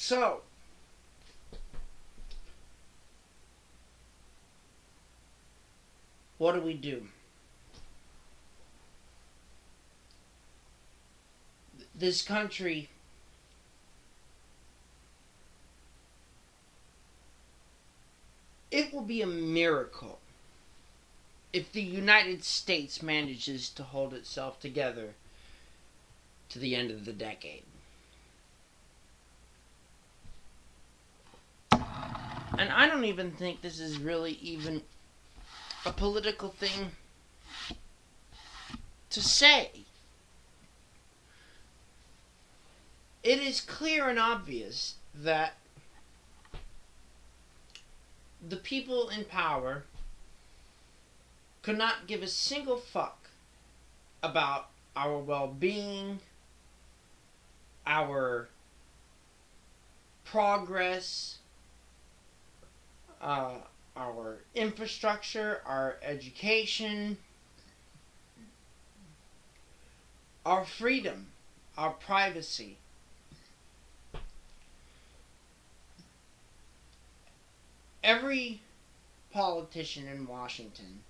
So, what do we do? This country it will be a miracle if the United States manages to hold itself together to the end of the decade. And I don't even think this is really even a political thing to say. It is clear and obvious that the people in power could not give a single fuck about our well-being, our progress, our infrastructure, our education, our freedom, our privacy. Every politician in Washington,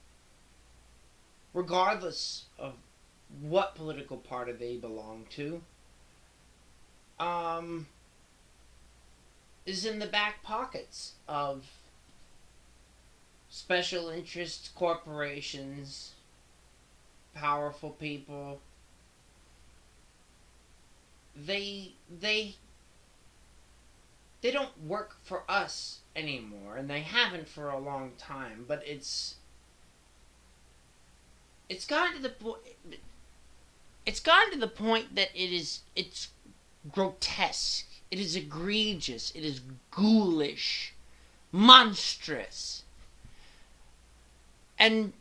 regardless of what political party they belong to, is in the back pockets of special interest corporations, powerful people. They don't work for us anymore, and they haven't for a long time. But it's gotten to the point that it's grotesque. It is egregious. It is ghoulish, monstrous, and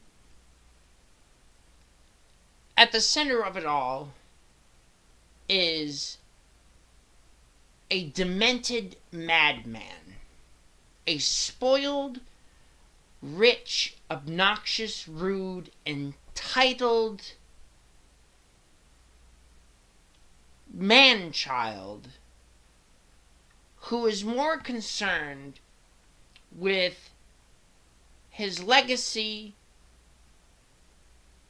at the center of it all is a demented madman, a spoiled, rich, obnoxious, rude, entitled man-child who is more concerned with his legacy,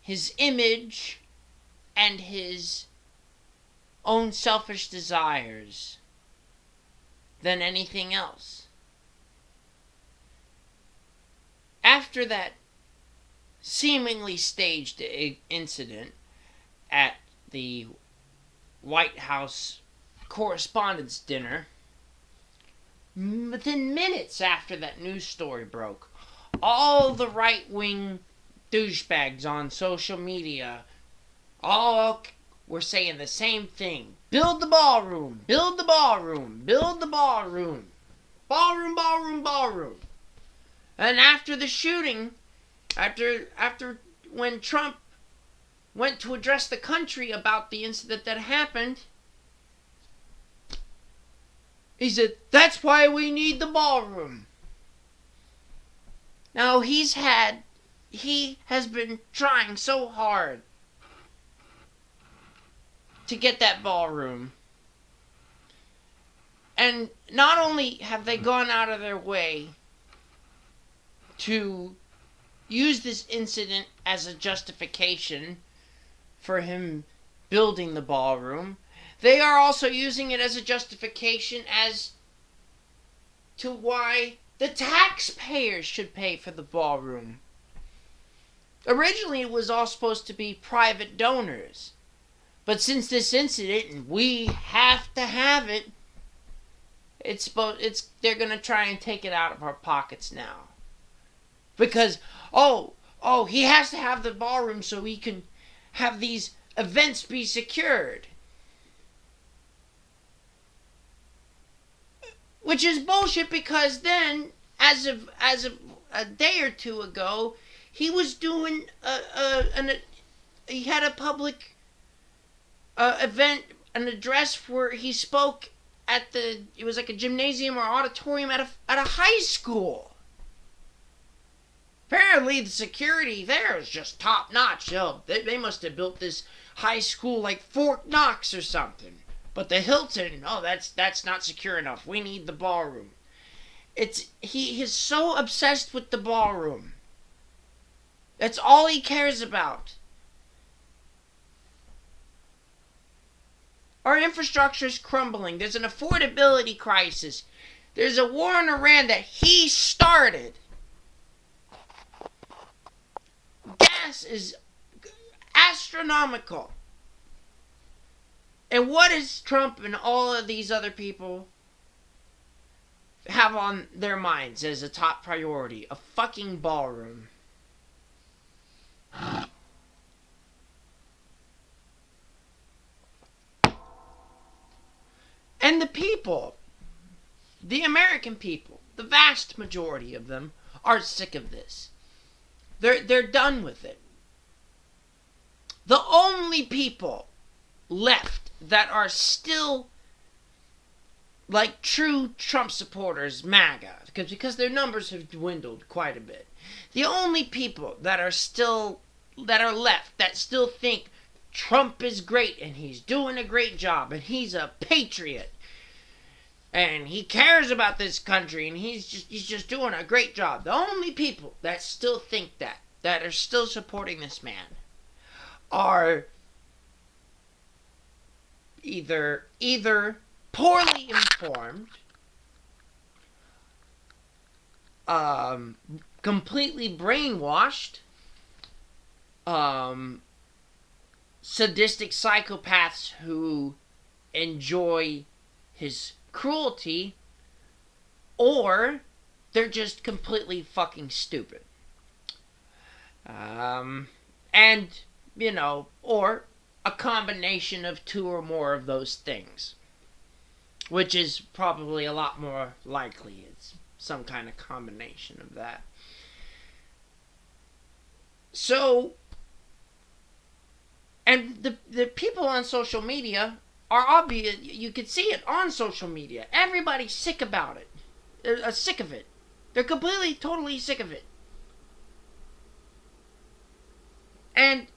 his image, and his own selfish desires than anything else. After that seemingly staged incident at the White House Correspondents' Dinner, within minutes after that news story broke, all the right-wing douchebags on social media all were saying the same thing. Build the ballroom. Build the ballroom. Build the ballroom. Ballroom, ballroom, ballroom. And after the shooting, after when Trump went to address the country about the incident that happened, he said, that's why we need the ballroom. Now, he has been trying so hard to get that ballroom. And not only have they gone out of their way to use this incident as a justification for him building the ballroom, they are also using it as a justification as to why the taxpayers should pay for the ballroom. Originally, it was all supposed to be private donors. But since this incident, and we have to have it, they're going to try and take it out of our pockets now. Because, he has to have the ballroom so he can have these events be secured. Which is bullshit, because then, as of a day or two ago, he was doing he had a public event, an address where he spoke at it was like a gymnasium or auditorium at a high school. Apparently the security there is just top notch. They must have built this high school like Fort Knox or something. But the Hilton, oh, that's not secure enough. We need the ballroom. He is so obsessed with the ballroom. That's all he cares about. Our infrastructure is crumbling. There's an affordability crisis. There's a war in Iran that he started. Gas is astronomical. And what does Trump and all of these other people have on their minds as a top priority? A fucking ballroom. And the people, the American people, the vast majority of them, are sick of this. They're done with it. The only people left that are still like true Trump supporters, MAGA, because their numbers have dwindled quite a bit. The only people that are left that still think Trump is great and he's doing a great job and he's a patriot and he cares about this country and he's just doing a great job. The only people that still think that are still supporting this man are either poorly informed, completely brainwashed, sadistic psychopaths who enjoy his cruelty, or they're just completely fucking stupid. And, or a combination of two or more of those things, which is probably a lot more likely. It's some kind of combination of that. So, and the people on social media are obvious. You could see it on social media. Everybody's sick about it. They're sick of it. They're completely, totally sick of it. And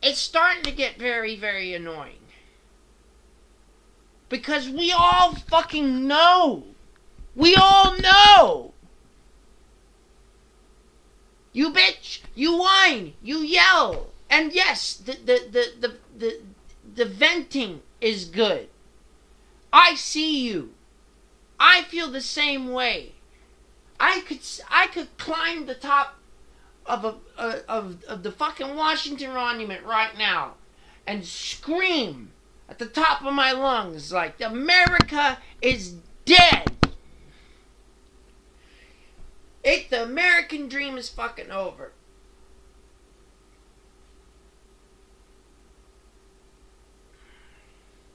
it's starting to get very, very annoying. Because we all fucking know. We all know. You bitch, you whine, you yell. And yes, the venting is good. I see you. I feel the same way. I could climb the top of the fucking Washington Monument right now and scream at the top of my lungs like America is dead. The American dream is fucking over.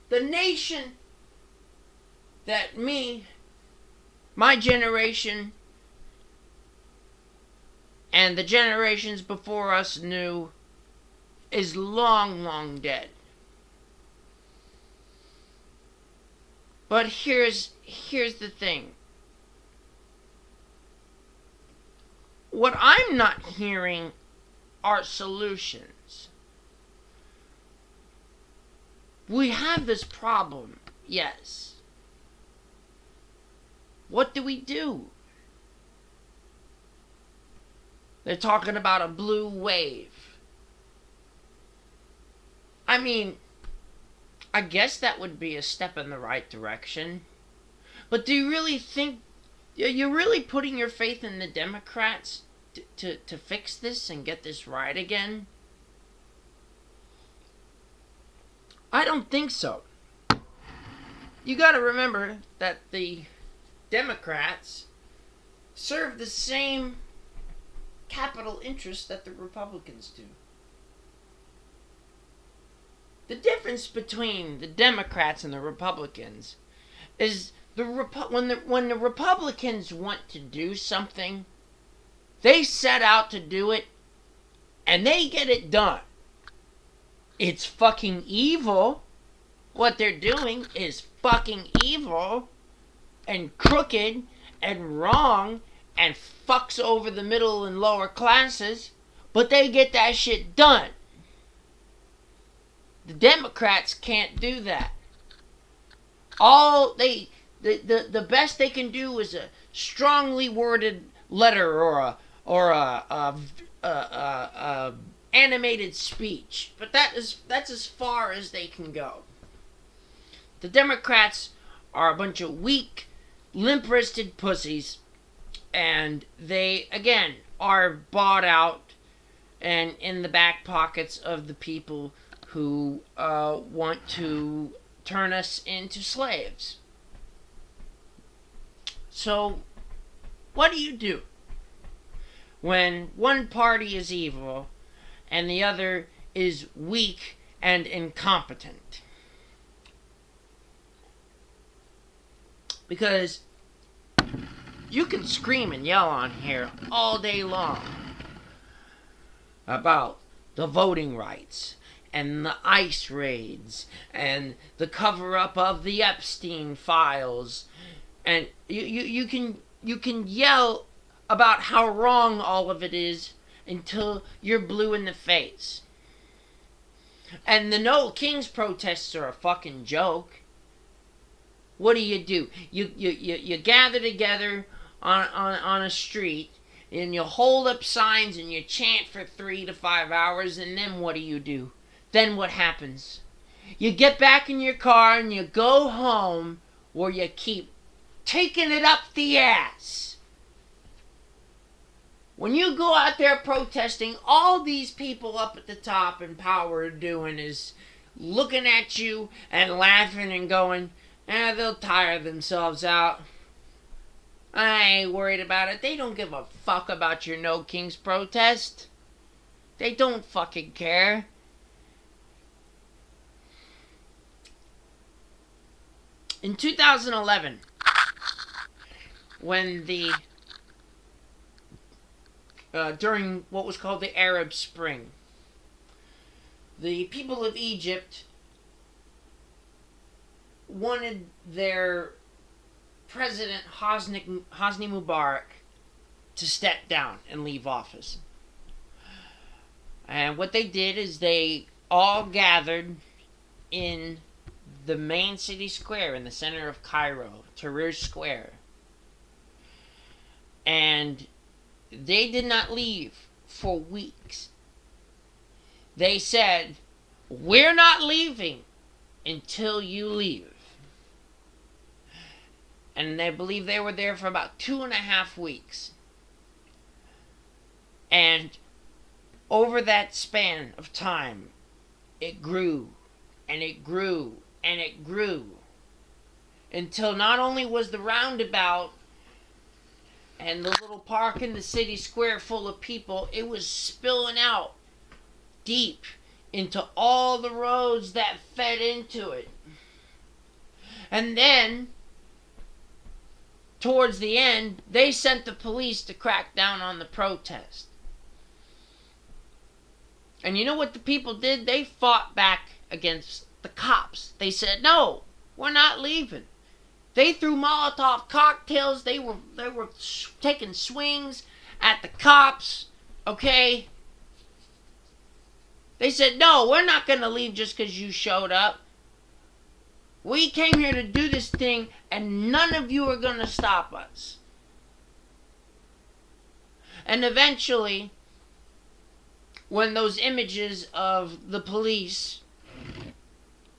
The nation that my generation, and the generations before us knew is long, long dead. But here's the thing. What I'm not hearing are solutions. We have this problem, yes. What do we do? They're talking about a blue wave. I mean, I guess that would be a step in the right direction. But do you really think, are you really putting your faith in the Democrats to fix this and get this right again? I don't think so. You gotta remember that the Democrats serve the same capital interests that the Republicans do. The difference between the Democrats and the Republicans is when the Republicans want to do something, they set out to do it, and they get it done. It's fucking evil. What they're doing is fucking evil and crooked and wrong and fucks over the middle and lower classes, but they get that shit done. The Democrats can't do that. The best they can do is a strongly worded letter or a animated speech, but that's as far as they can go. The Democrats are a bunch of weak, limp-wristed pussies, and they again are bought out and in the back pockets of the people who want to turn us into slaves. So, what do you do when one party is evil and the other is weak and incompetent? Because you can scream and yell on here all day long about the voting rights and the ICE raids and the cover-up of the Epstein files, and you can yell about how wrong all of it is until you're blue in the face. And the No Kings protests are a fucking joke. What do? You gather together on a street, and you hold up signs and you chant for 3 to 5 hours, and then what do? Then what happens? You get back in your car and you go home, or you keep taking it up the ass. When you go out there protesting, all these people up at the top in power are doing is looking at you and laughing and going, they'll tire themselves out. I ain't worried about it. They don't give a fuck about your No Kings protest. They don't fucking care. In 2011, when during what was called the Arab Spring, the people of Egypt wanted their president, Hosni Mubarak, to step down and leave office. And what they did is they all gathered in the main city square in the center of Cairo, Tahrir Square. And they did not leave for weeks. They said, "We're not leaving until you leave." And I believe they were there for about 2.5 weeks. And over that span of time, it grew and it grew and it grew until not only was the roundabout and the little park in the city square full of people, it was spilling out deep into all the roads that fed into it. And then, towards the end, they sent the police to crack down on the protest. And you know what the people did? They fought back against the cops. They said, "No, we're not leaving." They threw Molotov cocktails. They were taking swings at the cops. Okay? They said, "No, we're not going to leave just because you showed up. We came here to do this thing, and none of you are going to stop us." And eventually, when those images of the police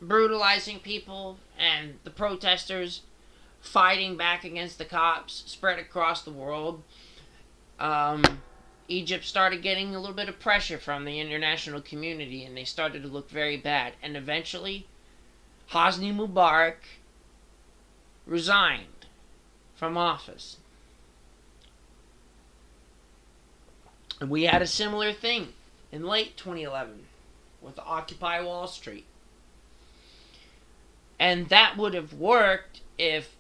brutalizing people and the protesters fighting back against the cops spread across the world, Egypt started getting a little bit of pressure from the international community, and they started to look very bad. And eventually, Hosni Mubarak resigned from office. And we had a similar thing in late 2011 with Occupy Wall Street. And that would have worked if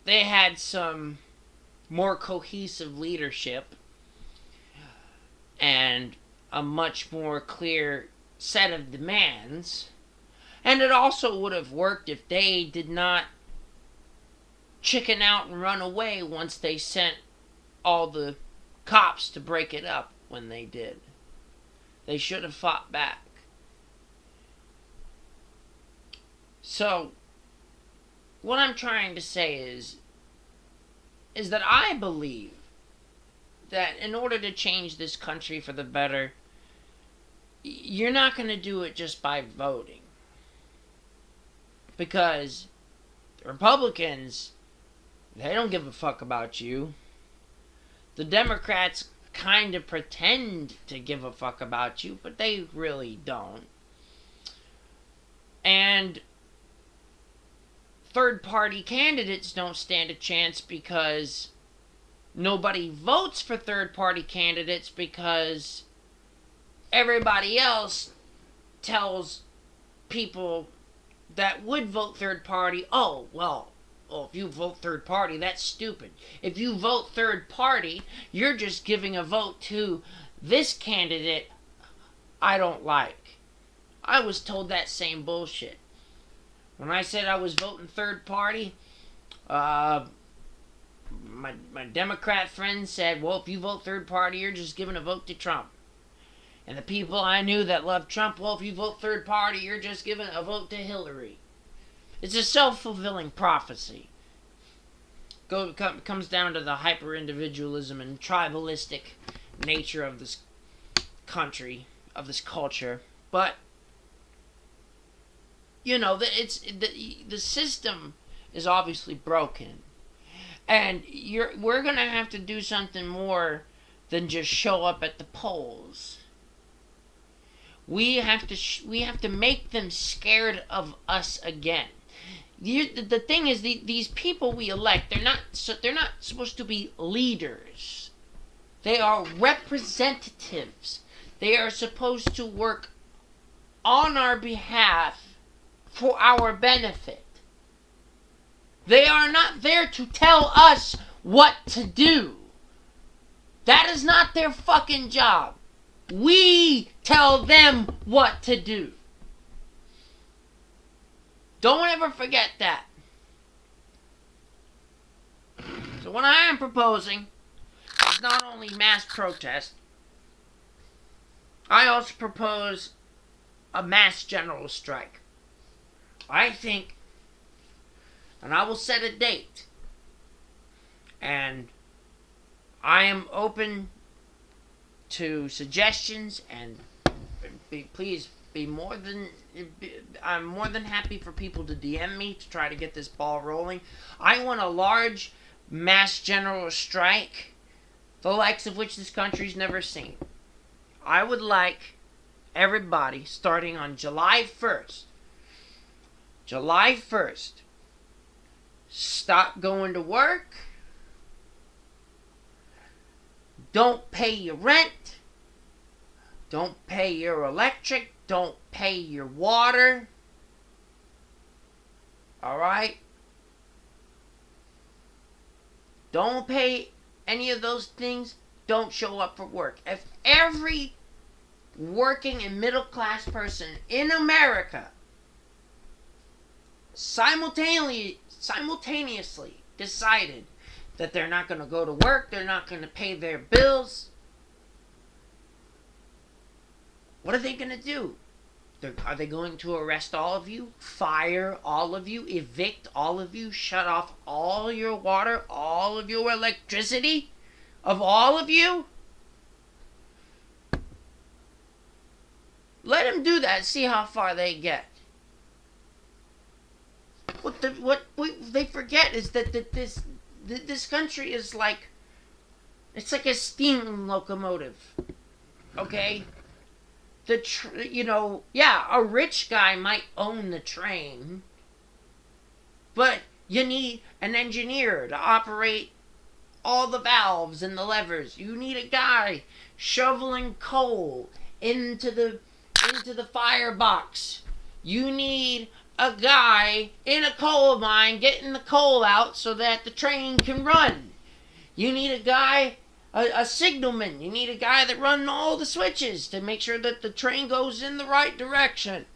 they had some more cohesive leadership and a much more clear set of demands. And it also would have worked if they did not chicken out and run away once they sent all the cops to break it up when they did. They should have fought back. So, what I'm trying to say is that I believe that in order to change this country for the better, you're not going to do it just by voting. Because the Republicans, they don't give a fuck about you. The Democrats kind of pretend to give a fuck about you, but they really don't. And third party candidates don't stand a chance because nobody votes for third party candidates because everybody else tells people that would vote third party, oh, well, if you vote third party, that's stupid. If you vote third party, you're just giving a vote to this candidate I don't like. I was told that same bullshit. When I said I was voting third party, my Democrat friends said, well, if you vote third party, you're just giving a vote to Trump. And the people I knew that loved Trump, well, if you vote third party, you're just giving a vote to Hillary. It's a self-fulfilling prophecy. Comes down to the hyper-individualism and tribalistic nature of this country, of this culture. But, you know, the system is obviously broken. And we're going to have to do something more than just show up at the polls. We have to make them scared of us again. The thing is, these people we elect, they're not supposed to be leaders. They are representatives. They are supposed to work on our behalf for our benefit. They are not there to tell us what to do. That is not their fucking job. We tell them what to do. Don't ever forget that. So what I am proposing is not only mass protest, I also propose a mass general strike. I think, and I will set a date, and I am open to suggestions, and I'm more than happy for people to DM me to try to get this ball rolling. I want a large mass general strike, the likes of which this country's never seen. I would like everybody, starting on July 1st, stop going to work. Don't pay your rent. Don't pay your electric. Don't pay your water. Alright? Don't pay any of those things. Don't show up for work. If every working and middle class person in America simultaneously decided that they're not going to go to work, they're not going to pay their bills, what are they going to do? Are they going to arrest all of you, fire all of you, evict all of you, shut off all your water, all of your electricity, of all of you? Let them do that, see how far they get. What they forget is that this country is like, it's like a steam locomotive, okay? A rich guy might own the train, but you need an engineer to operate all the valves and the levers. You need a guy shoveling coal into the firebox. You need a guy in a coal mine getting the coal out so that the train can run. You need a guy, a signalman. You need a guy that runs all the switches to make sure that the train goes in the right direction.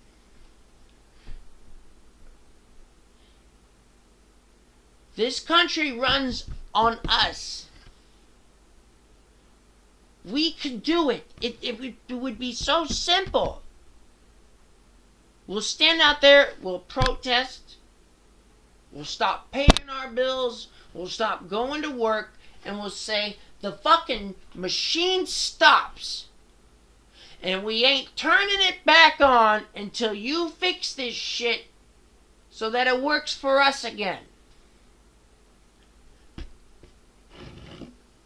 This country runs on us. We could do it. It would be so simple. We'll stand out there, we'll protest, we'll stop paying our bills, we'll stop going to work, and we'll say the fucking machine stops. And we ain't turning it back on until you fix this shit so that it works for us again.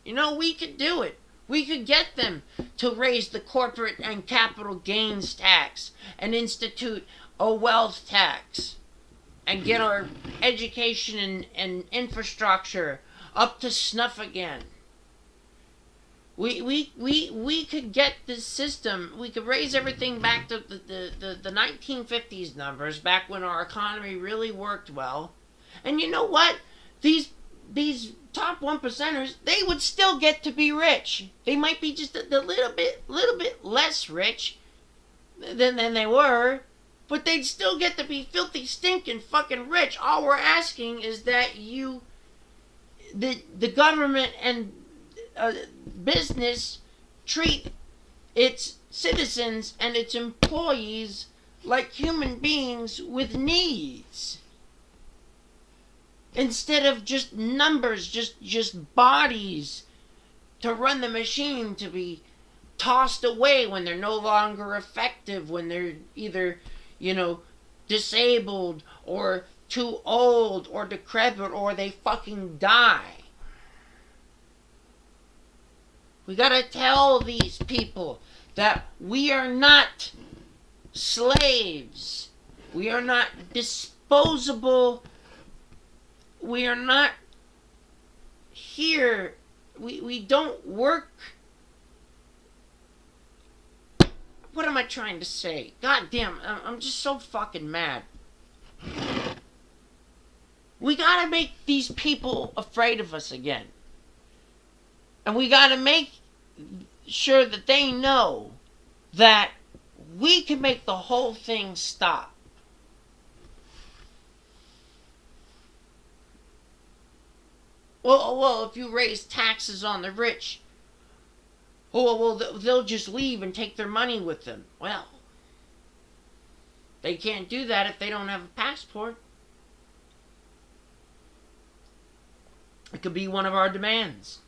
You know, we could do it. We could get them to raise the corporate and capital gains tax and institute a wealth tax and get our education and infrastructure up to snuff again. We could get this system, we could raise everything back to the 1950s numbers, back when our economy really worked well. And you know what? These top 1%ers, they would still get to be rich. They might be just a little bit less rich than they were, but they'd still get to be filthy, stinking, fucking rich. All we're asking is that the government and business treat its citizens and its employees like human beings with needs. Instead of just numbers, just bodies to run the machine, to be tossed away when they're no longer effective, when they're either, disabled or too old or decrepit or they fucking die. We gotta tell these people that we are not slaves. We are not disposable. We are not here. We don't work. What am I trying to say? God damn, I'm just so fucking mad. We gotta make these people afraid of us again. And we gotta make sure that they know that we can make the whole thing stop. Well, if you raise taxes on the rich, they'll just leave and take their money with them. Well, they can't do that if they don't have a passport. It could be one of our demands.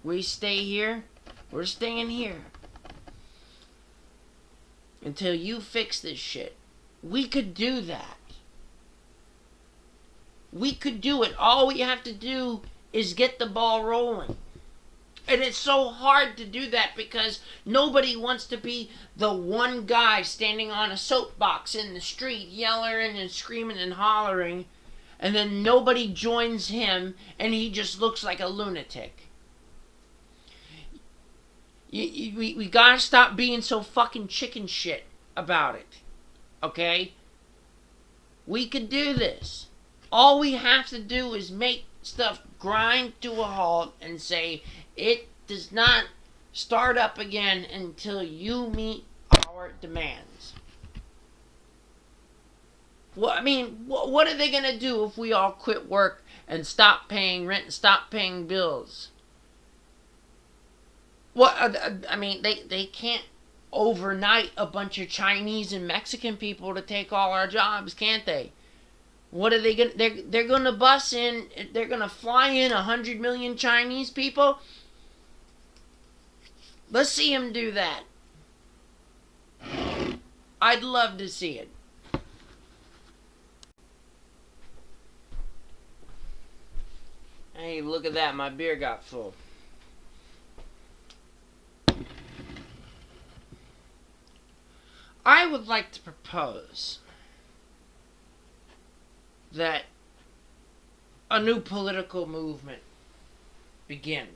We stay here, we're staying here until you fix this shit. We could do that. We could do it. All we have to do is get the ball rolling. And it's so hard to do that because nobody wants to be the one guy standing on a soapbox in the street yelling and screaming and hollering, and then nobody joins him and he just looks like a lunatic. We gotta stop being so fucking chicken shit about it. Okay? We could do this. All we have to do is make stuff grind to a halt and say it does not start up again until you meet our demands. Well, I mean, what are they going to do if we all quit work and stop paying rent and stop paying bills? I mean, they can't overnight a bunch of Chinese and Mexican people to take all our jobs, can't they? What are they going to... They're going to bus in... They're going to fly in 100 million Chinese people? Let's see them do that. I'd love to see it. Hey, look at that. My beer got full. I would like to propose that a new political movement begin.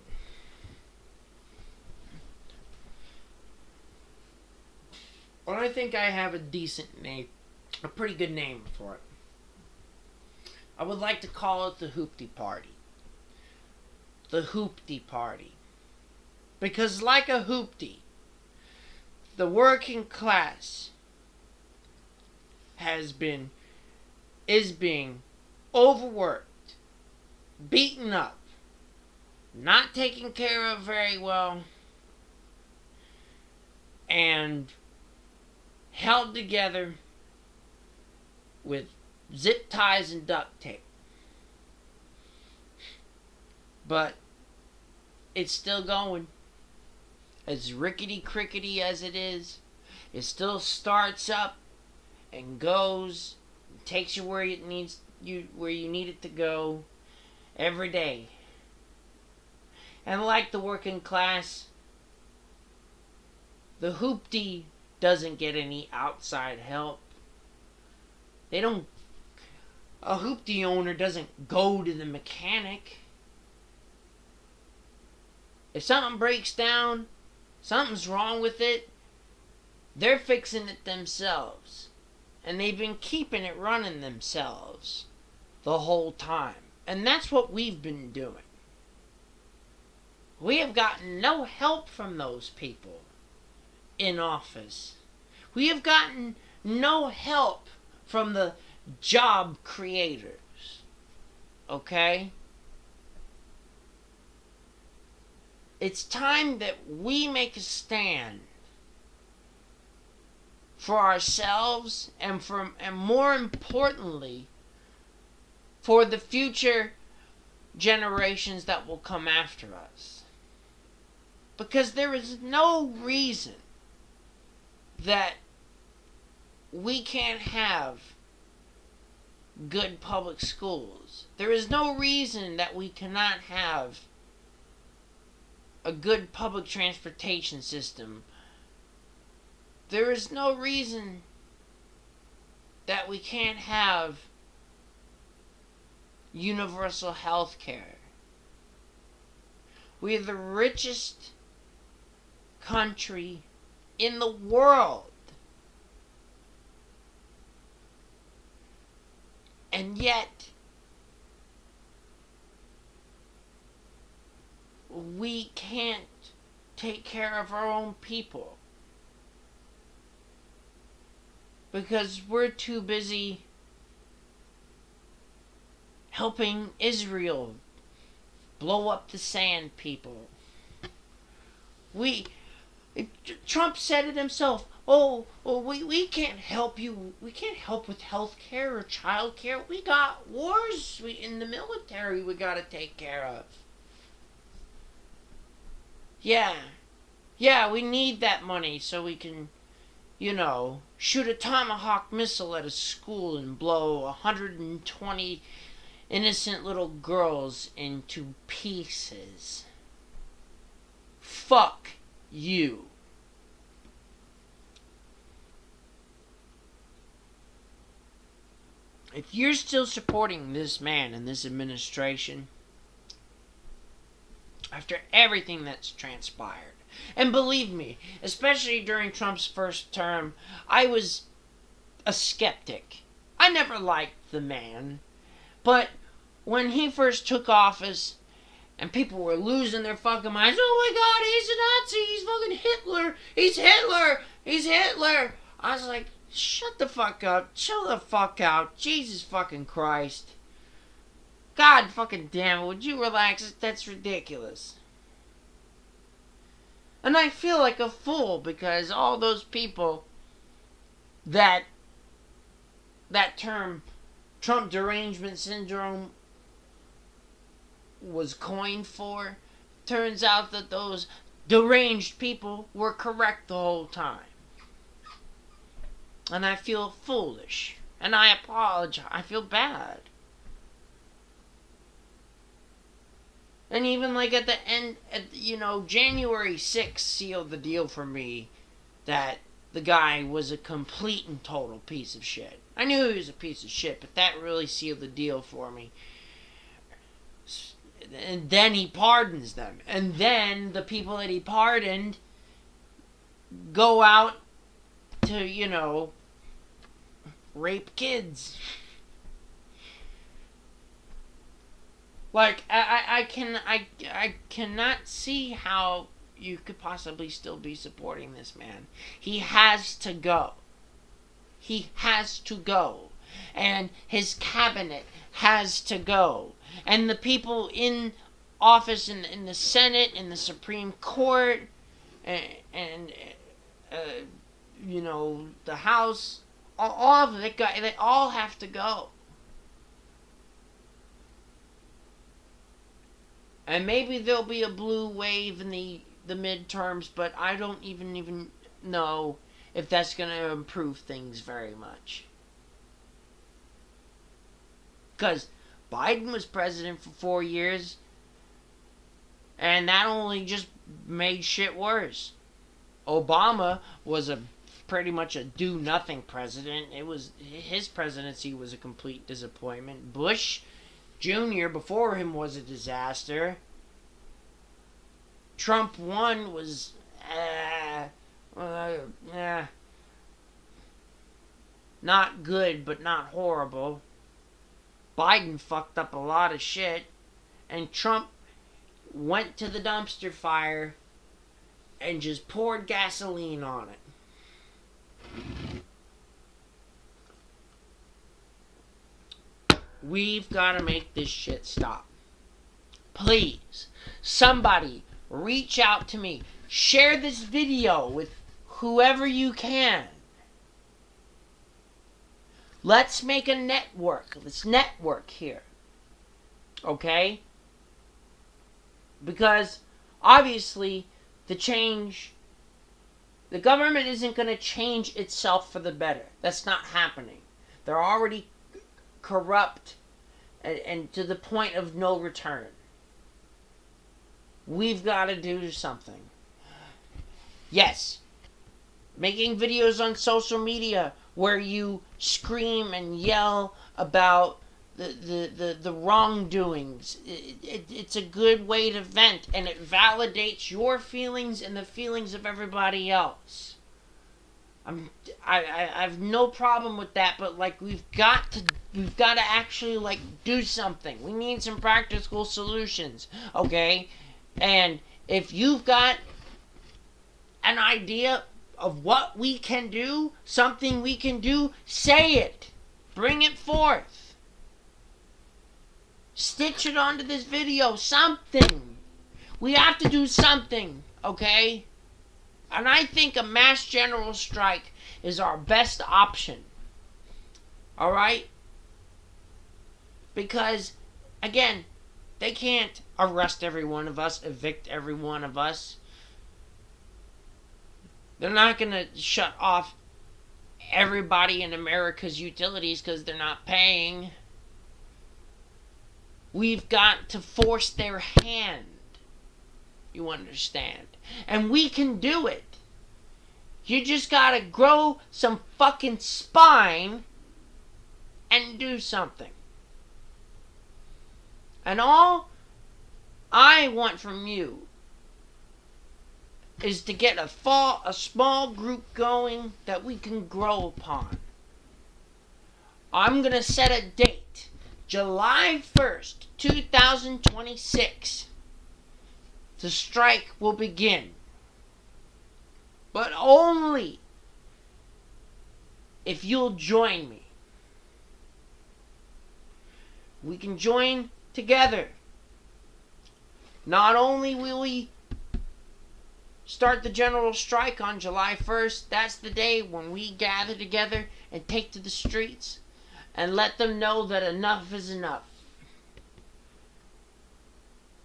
Well, I think I have a decent name, a pretty good name for it. I would like to call it the Hoopty Party. The Hoopty Party. Because like a hoopty, the working class is being overworked, beaten up, not taken care of very well, and held together with zip ties and duct tape. But it's still going. As rickety crickety as it is, it still starts up and goes, and takes you where it needs you, where you need it to go every day. And like the working class, the hoopty doesn't get any outside help. A hoopty owner doesn't go to the mechanic. If something breaks down, something's wrong with it, they're fixing it themselves. And they've been keeping it running themselves the whole time. And that's what we've been doing. We have gotten no help from those people in office. We have gotten no help from the job creators. Okay? It's time that we make a stand for ourselves and more importantly for the future generations that will come after us. Because there is no reason that we can't have good public schools. There is no reason that we cannot have a good public transportation system. There is no reason that we can't have universal health care. We are the richest country in the world. And yet, we can't take care of our own people. Because we're too busy helping Israel blow up the sand people. Trump said it himself. We can't help you. We can't help with health care or child care. We got wars in the military we got to take care of. Yeah, we need that money so we can, shoot a Tomahawk missile at a school and blow 120 innocent little girls into pieces. Fuck you. If you're still supporting this man and this administration, after everything that's transpired, and believe me, especially during Trump's first term, I was a skeptic. I never liked the man. But when he first took office, and people were losing their fucking minds, oh my god, he's a Nazi, he's fucking Hitler, he's Hitler. I was like, shut the fuck up, chill the fuck out, Jesus fucking Christ. God fucking damn it, would you relax? That's ridiculous. And I feel like a fool because all those people that term Trump derangement syndrome was coined for, turns out that those deranged people were correct the whole time. And I feel foolish. And I apologize. I feel bad. And even like at the end, January 6th sealed the deal for me that the guy was a complete and total piece of shit. I knew he was a piece of shit, but that really sealed the deal for me. And then he pardons them. And then the people that he pardoned go out to, rape kids. Like, I cannot see how you could possibly still be supporting this man. He has to go. He has to go. And his cabinet has to go. And the people in office in the Senate, in the Supreme Court, and the House, all of it, they all have to go. And maybe there'll be a blue wave in the midterms, but I don't even know if that's going to improve things very much. Because Biden was president for 4 years, and that only just made shit worse. Obama was pretty much a do-nothing president. His presidency was a complete disappointment. Bush Jr. before him was a disaster. Trump 1 was not good, but not horrible. Biden fucked up a lot of shit, and Trump went to the dumpster fire and just poured gasoline on it. We've got to make this shit stop. Please, somebody reach out to me. Share this video with whoever you can. Let's make a network. Let's network here. Okay? Because obviously the government isn't going to change itself for the better. That's not happening. They're already corrupt and to the point of no return. We've got to do something. Yes, making videos on social media where you scream and yell about the wrongdoings. It's a good way to vent, and it validates your feelings and the feelings of everybody else. I have no problem with that, but we've got to actually do something. We need some practical solutions, okay? And if you've got an idea of what we can do, something we can do, say it. Bring it forth. Stitch it onto this video. Something. We have to do something, okay? And I think a mass general strike is our best option. Alright? Because, again, they can't arrest every one of us, evict every one of us. They're not going to shut off everybody in America's utilities because they're not paying. We've got to force their hand. You understand? And we can do it. You just got to grow some fucking spine and do something. And all I want from you is to get a small group going that we can grow upon. I'm going to set a date. July 1st, 2026. The strike will begin. But only if you'll join me. We can join together. Not only will we start the general strike on July 1st, that's the day when we gather together and take to the streets and let them know that enough is enough.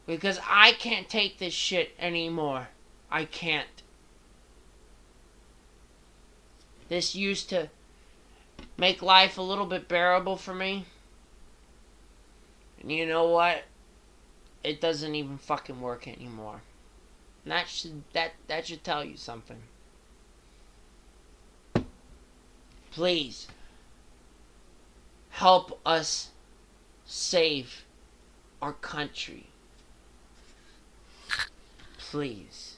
Because I can't take this shit anymore. I can't. This used to make life a little bit bearable for me. And you know what? It doesn't even fucking work anymore. And that should tell you something. Please help us save our country. Please.